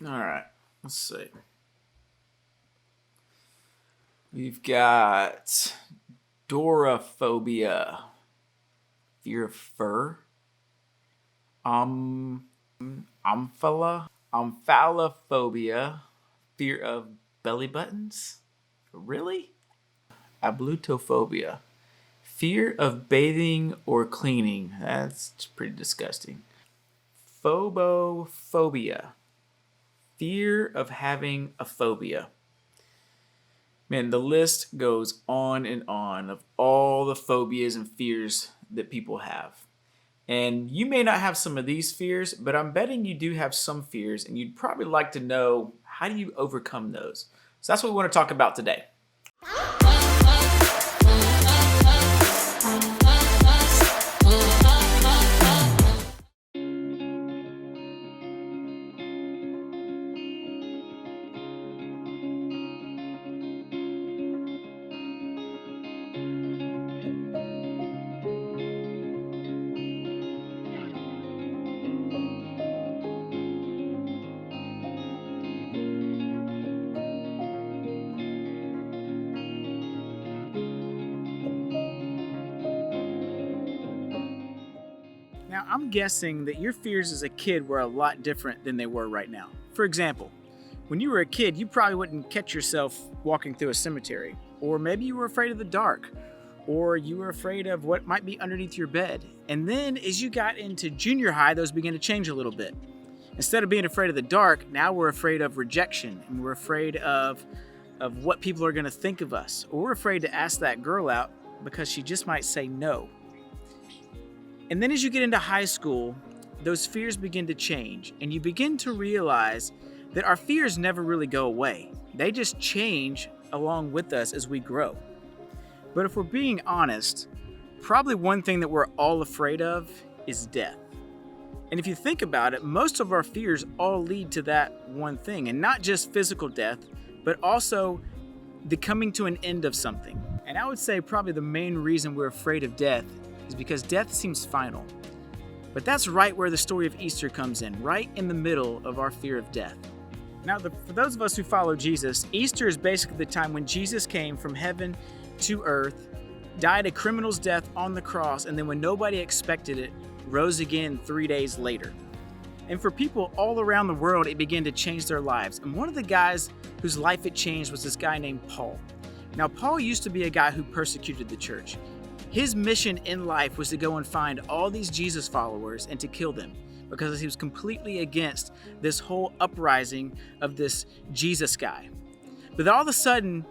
All right, let's see. We've got Dorophobia, fear of fur. Um, Omphalophobia, fear of belly buttons. Really? Ablutophobia, fear of bathing or cleaning. That's pretty disgusting. Phobophobia, fear of having a phobia. Man, the list goes on and on of all the phobias and fears that people have. And you may not have some of these fears, but I'm betting you do have some fears, and you'd probably like to know, how do you overcome those? So that's what we want to talk about today. Now, I'm guessing that your fears as a kid were a lot different than they were right now. For example, when you were a kid, you probably wouldn't catch yourself walking through a cemetery. Or maybe you were afraid of the dark. Or you were afraid of what might be underneath your bed. And then as you got into junior high, those began to change a little bit. Instead of being afraid of the dark, now we're afraid of rejection. And we're afraid of what people are going to think of us. Or we're afraid to ask that girl out because she just might say no. And then as you get into high school, those fears begin to change, and you begin to realize that our fears never really go away. They just change along with us as we grow. But if we're being honest, probably one thing that we're all afraid of is death. And if you think about it, most of our fears all lead to that one thing, and not just physical death, but also the coming to an end of something. And I would say probably the main reason we're afraid of death is because death seems final. But that's right where the story of Easter comes in, right in the middle of our fear of death. Now, for those of us who follow Jesus, Easter is basically the time when Jesus came from heaven to earth, died a criminal's death on the cross, and then when nobody expected it, rose again 3 days later. And for people all around the world, it began to change their lives. And one of the guys whose life it changed was this guy named Paul. Now, Paul used to be a guy who persecuted the church. His mission in life was to go and find all these Jesus followers and to kill them because he was completely against this whole uprising of this Jesus guy. But then all of a sudden,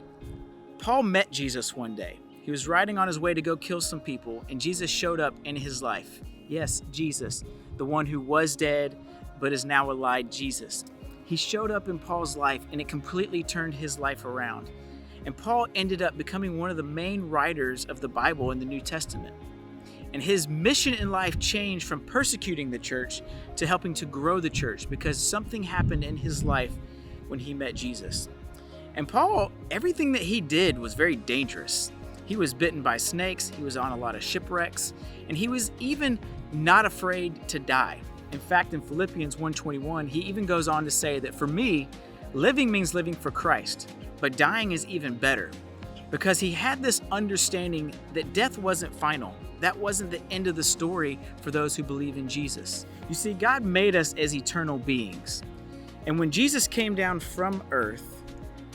Paul met Jesus one day. He was riding on his way to go kill some people, and Jesus showed up in his life. Yes, Jesus, the one who was dead but is now alive, Jesus. He showed up in Paul's life, and it completely turned his life around. And Paul ended up becoming one of the main writers of the Bible in the New Testament. And his mission in life changed from persecuting the church to helping to grow the church because something happened in his life when he met Jesus. And Paul, everything that he did was very dangerous. He was bitten by snakes, he was on a lot of shipwrecks, and he was even not afraid to die. In fact, in Philippians 1:21, he even goes on to say that for me, living means living for Christ. But dying is even better because he had this understanding that death wasn't final. That wasn't the end of the story for those who believe in Jesus. You see, God made us as eternal beings. And when Jesus came down from earth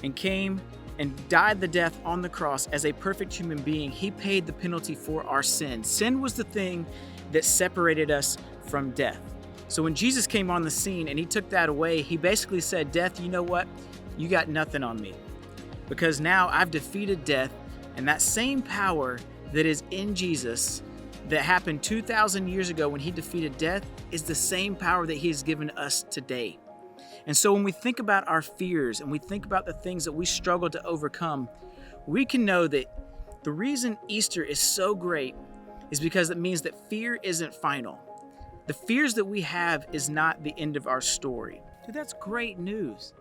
and came and died the death on the cross as a perfect human being, he paid the penalty for our sin. Sin was the thing that separated us from death. So when Jesus came on the scene and he took that away, he basically said, death, you know what? You got nothing on me. Because now I've defeated death, and that same power that is in Jesus that happened 2,000 years ago when he defeated death is the same power that he has given us today. And so when we think about our fears and we think about the things that we struggle to overcome, we can know that the reason Easter is so great is because it means that fear isn't final. The fears that we have is not the end of our story. Dude, that's great news.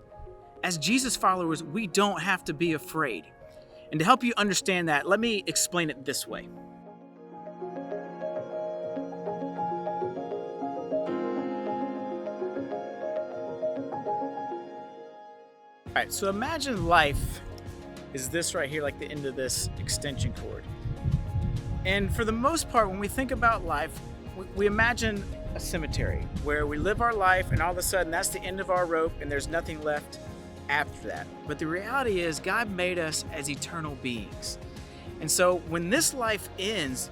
As Jesus followers, we don't have to be afraid. And to help you understand that, let me explain it this way. All right, so imagine life is this right here, like the end of this extension cord. And for the most part, when we think about life, we imagine a cemetery where we live our life and all of a sudden that's the end of our rope and there's nothing left after that. But the reality is God made us as eternal beings. And so when this life ends,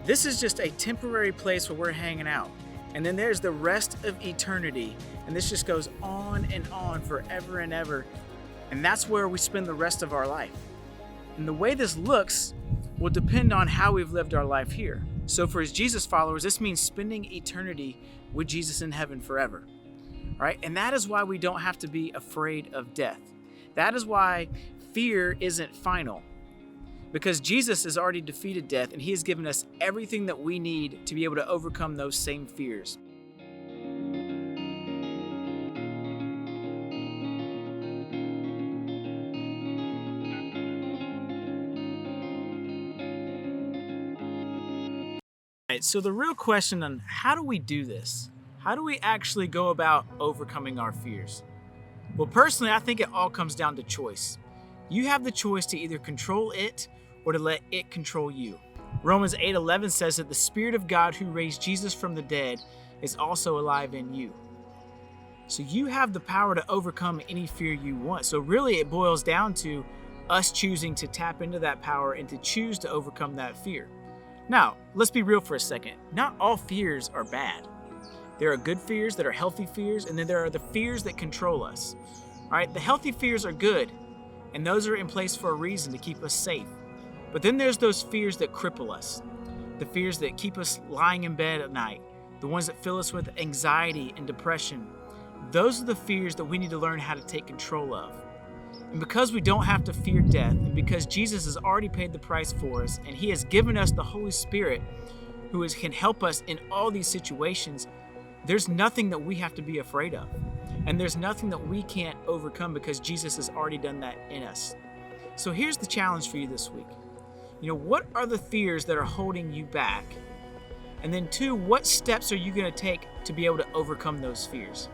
this is just a temporary place where we're hanging out. And then there's the rest of eternity. And this just goes on and on forever and ever. And that's where we spend the rest of our life. And the way this looks will depend on how we've lived our life here. So for his Jesus followers, this means spending eternity with Jesus in heaven forever. Right? And that is why we don't have to be afraid of death. That is why fear isn't final. Because Jesus has already defeated death and he has given us everything that we need to be able to overcome those same fears. Right, so the real question on how do we do this? How do we actually go about overcoming our fears? Well, personally, I think it all comes down to choice. You have the choice to either control it or to let it control you. Romans 8:11 says that the Spirit of God who raised Jesus from the dead is also alive in you. So you have the power to overcome any fear you want. So really it boils down to us choosing to tap into that power and to choose to overcome that fear. Now, let's be real for a second. Not all fears are bad. There are good fears that are healthy fears, and then there are the fears that control us. All right, the healthy fears are good, and those are in place for a reason to keep us safe. But then there's those fears that cripple us, the fears that keep us lying in bed at night, the ones that fill us with anxiety and depression. Those are the fears that we need to learn how to take control of. And because we don't have to fear death, and because Jesus has already paid the price for us, and he has given us the Holy Spirit who can help us in all these situations, there's nothing that we have to be afraid of. And there's nothing that we can't overcome because Jesus has already done that in us. So here's the challenge for you this week. What are the fears that are holding you back? And then 2, what steps are you going to take to be able to overcome those fears?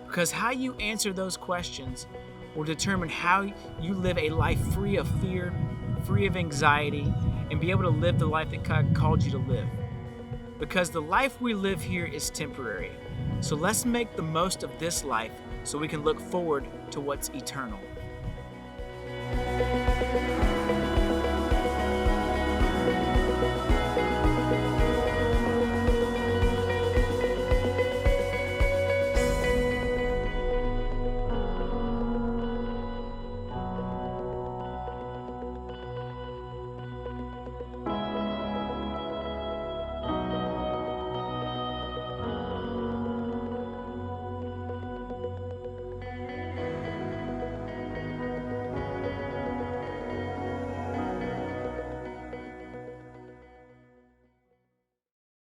Because how you answer those questions will determine how you live a life free of fear, free of anxiety, and be able to live the life that God called you to live. Because the life we live here is temporary. So let's make the most of this life so we can look forward to what's eternal.